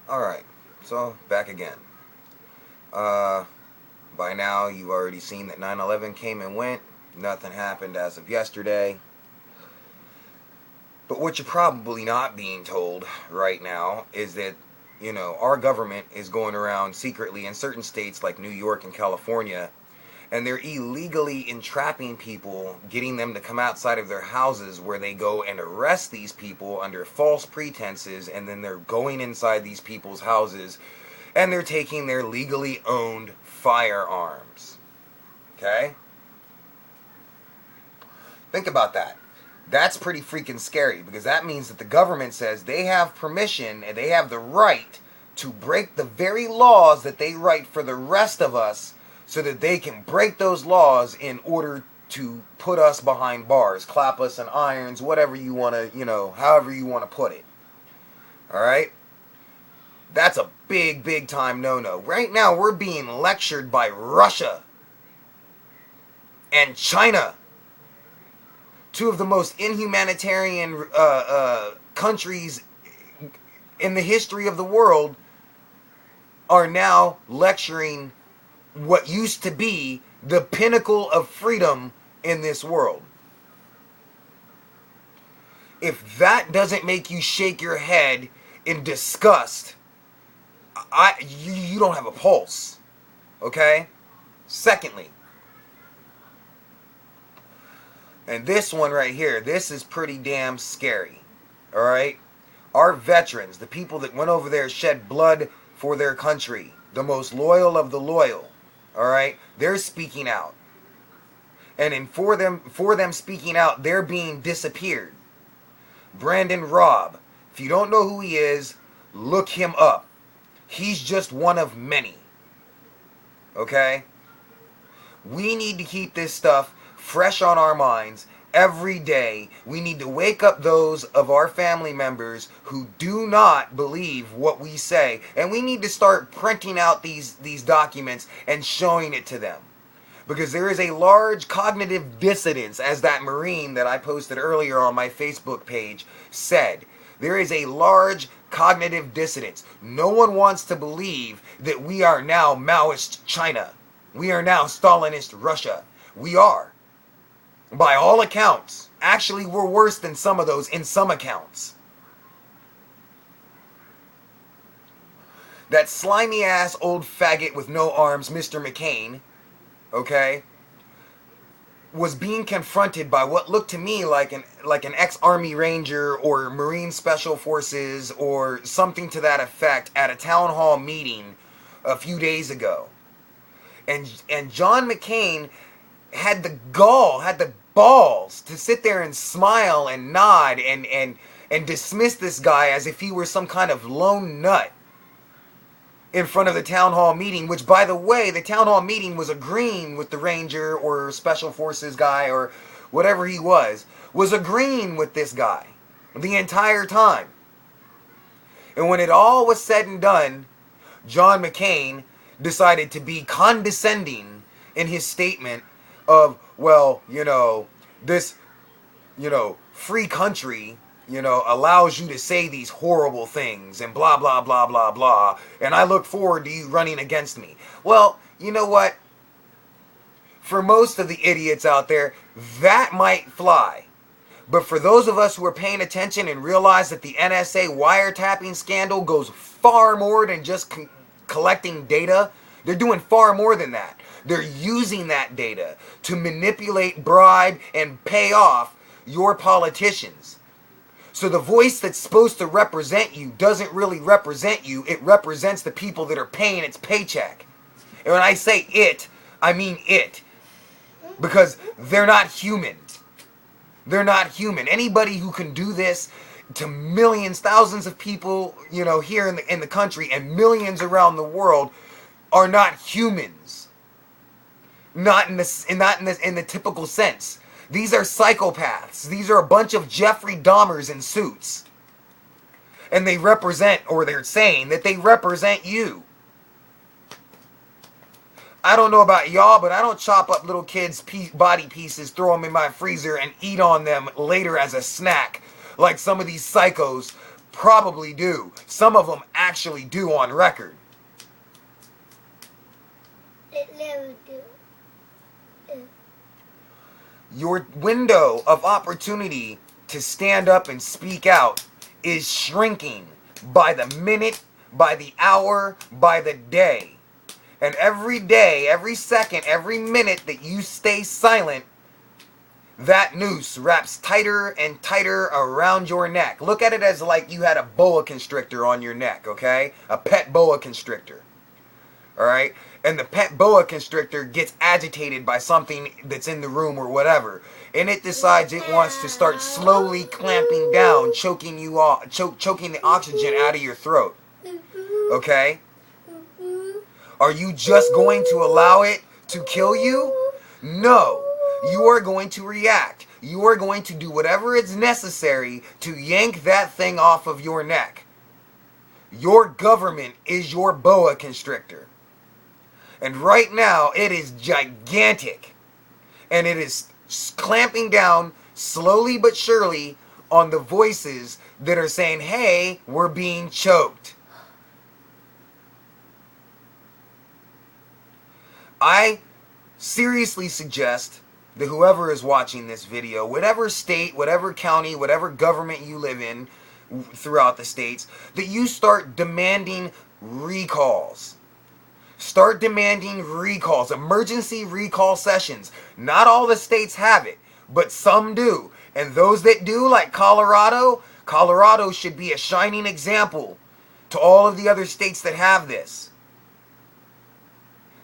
Alright, so back again. Uh, by now you've already seen that 9/11 came and went. Nothing happened as of yesterday. But what you're probably not being told right now is that, our government is going around secretly in certain states like New York and California, and they're illegally entrapping people, getting them to come outside of their houses where they go and arrest these people under false pretenses, and then they're going inside these people's houses and they're taking their legally owned firearms. Okay? Think about that. That's pretty freaking scary because that means that the government says they have permission and they have the right to break the very laws that they write for the rest of us so that they can break those laws in order to put us behind bars, clap us in irons, whatever you want to, however you want to put it. All right? That's a big, big time no-no. Right now, we're being lectured by Russia and China, two of the most inhumanitarian countries in the history of the world, are now lecturing what used to be the pinnacle of freedom in this world. If that doesn't make you shake your head in disgust, you don't have a pulse. Okay? Secondly, and this one right here, this is pretty damn scary. Alright? Our veterans, the people that went over there, shed blood for their country, the most loyal of the loyal, alright? They're speaking out. And for them speaking out, they're being disappeared. Brandon Robb, if you don't know who he is, look him up. He's just one of many. Okay? We need to keep this stuff fresh on our minds every day. We need to wake up those of our family members who do not believe what we say. And we need to start printing out these documents and showing it to them. Because there is a large cognitive dissonance, as that Marine that I posted earlier on my Facebook page said. There is a large cognitive dissonance. No one wants to believe that we are now Maoist China. We are now Stalinist Russia. We are. By all accounts. Actually, we're worse than some of those in some accounts. That slimy ass old faggot with no arms, Mr. McCain, okay, was being confronted by what looked to me like an ex-Army Ranger or Marine Special Forces or something to that effect at a town hall meeting a few days ago. And John McCain had the gall, had the balls to sit there and smile and nod and dismiss this guy as if he were some kind of lone nut in front of the town hall meeting, which, by the way, the town hall meeting was agreeing with the Ranger or Special Forces guy or whatever he was agreeing with this guy the entire time. And when it all was said and done, John McCain decided to be condescending in his statement of, well, this, free country, allows you to say these horrible things and blah, blah, blah, blah, blah. And I look forward to you running against me. Well, you know what? For most of the idiots out there, that might fly. But for those of us who are paying attention and realize that the NSA wiretapping scandal goes far more than just collecting data, they're doing far more than that. They're using that data to manipulate, bribe, and pay off your politicians. So the voice that's supposed to represent you doesn't really represent you. It represents the people that are paying its paycheck. And when I say it, I mean it. Because they're not human. They're not human. Anybody who can do this to millions, thousands of people, here in the country and millions around the world are not humans. Not in the typical sense. These are psychopaths. These are a bunch of Jeffrey Dahmers in suits. And they represent, or they're saying that they represent you. I don't know about y'all, but I don't chop up little kids' body pieces, throw them in my freezer, and eat on them later as a snack, like some of these psychos probably do. Some of them actually do on record. It never do. Your window of opportunity to stand up and speak out is shrinking by the minute, by the hour, by the day. And every day, every second, every minute that you stay silent, that noose wraps tighter and tighter around your neck. Look at it as like you had a boa constrictor on your neck, okay? A pet boa constrictor. Alright? And the pet boa constrictor gets agitated by something that's in the room or whatever. And it decides it wants to start slowly clamping down, choking you off, choking the oxygen out of your throat. Okay? Are you just going to allow it to kill you? No. You are going to react. You are going to do whatever is necessary to yank that thing off of your neck. Your government is your boa constrictor. And right now, it is gigantic. And it is clamping down slowly but surely on the voices that are saying, hey, we're being choked. I seriously suggest that whoever is watching this video, whatever state, whatever county, whatever government you live in throughout the states, that you start demanding recalls. Start demanding recalls, emergency recall sessions. Not all the states have it, but some do. And those that do, like Colorado, Colorado should be a shining example to all of the other states that have this.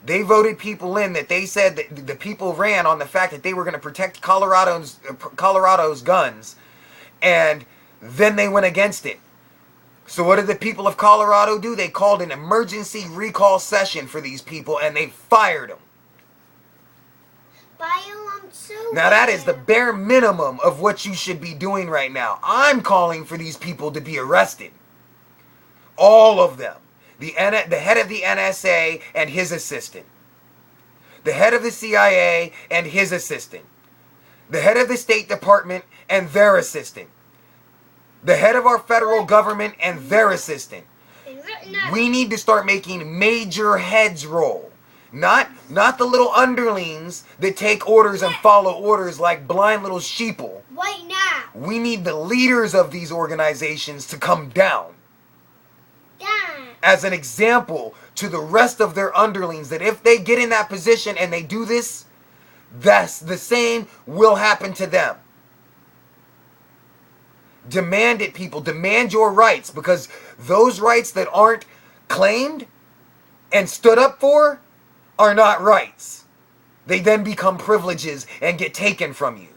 They voted people in that they said that the people ran on the fact that they were going to protect Colorado's guns, and then they went against it. So what did the people of Colorado do? They called an emergency recall session for these people, and they fired them. Now that is the bare minimum of what you should be doing right now. I'm calling for these people to be arrested. All of them. The head of the NSA and his assistant. The head of the CIA and his assistant. The head of the State Department and their assistant. The head of our federal government and their assistant. We need to start making major heads roll. Not the little underlings that take orders and follow orders like blind little sheeple. Right now. We need the leaders of these organizations to come down. As an example to the rest of their underlings, that if they get in that position and they do this, that's the same will happen to them. Demand it, people. Demand your rights, because those rights that aren't claimed and stood up for are not rights. They then become privileges and get taken from you.